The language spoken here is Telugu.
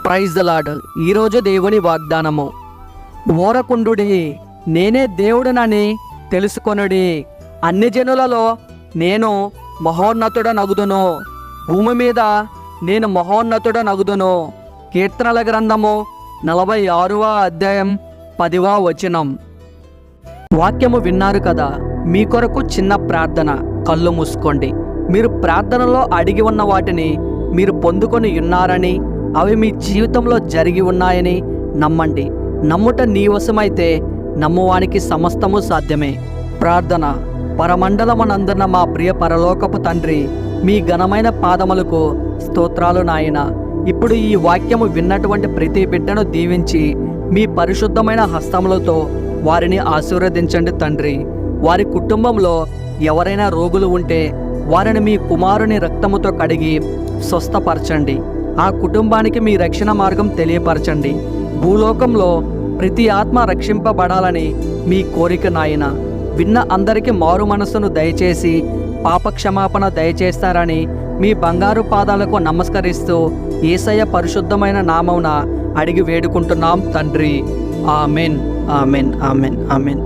Praise the lord. ఈరోజు దేవుని వాగ్దానము, ఓరకుండుడి, నేనే దేవుడనని తెలుసుకొనుడి. అన్ని జనులలో నేను మహోన్నతుడనగుదును, భూమి మీద నేను మహోన్నతుడనగుదును. కీర్తనల గ్రంథము 46వ అధ్యాయం 10వ వచనం. వాక్యము విన్నారు కదా. మీ కొరకు చిన్న ప్రార్థన. కళ్ళు మూసుకోండి. మీరు ప్రార్థనలో అడిగి ఉన్న వాటిని మీరు పొందుకొని ఉన్నారని, అవి మీ జీవితంలో జరిగి ఉన్నాయని నమ్మండి. నమ్ముట నీ వశమైతే నమ్మువానికి సమస్తము సాధ్యమే. ప్రార్థన. పరమండలమునందున్న మా ప్రియ పరలోకపు తండ్రి, మీ ఘనమైన పాదములకు స్తోత్రాలు నాయన. ఇప్పుడు ఈ వాక్యము విన్నటువంటి ప్రతి బిడ్డను దీవించి మీ పరిశుద్ధమైన హస్తములతో వారిని ఆశీర్వదించండి తండ్రి. వారి కుటుంబంలో ఎవరైనా రోగులు ఉంటే వారిని మీ కుమారుని రక్తముతో కడిగి స్వస్థపరచండి. ఆ కుటుంబానికి మీ రక్షణ మార్గం తెలియపరచండి. భూలోకంలో ప్రతి ఆత్మ రక్షింపబడాలని మీ కోరిక నాయన. విన్న అందరికీ మారు మనస్సును దయచేసి పాపక్షమాపణ దయచేస్తారని మీ బంగారు పాదాలకు నమస్కరిస్తూ యేసయ్య పరిశుద్ధమైన నామమున అడిగి వేడుకుంటున్నాం తండ్రి. Amen, amen, amen, amen.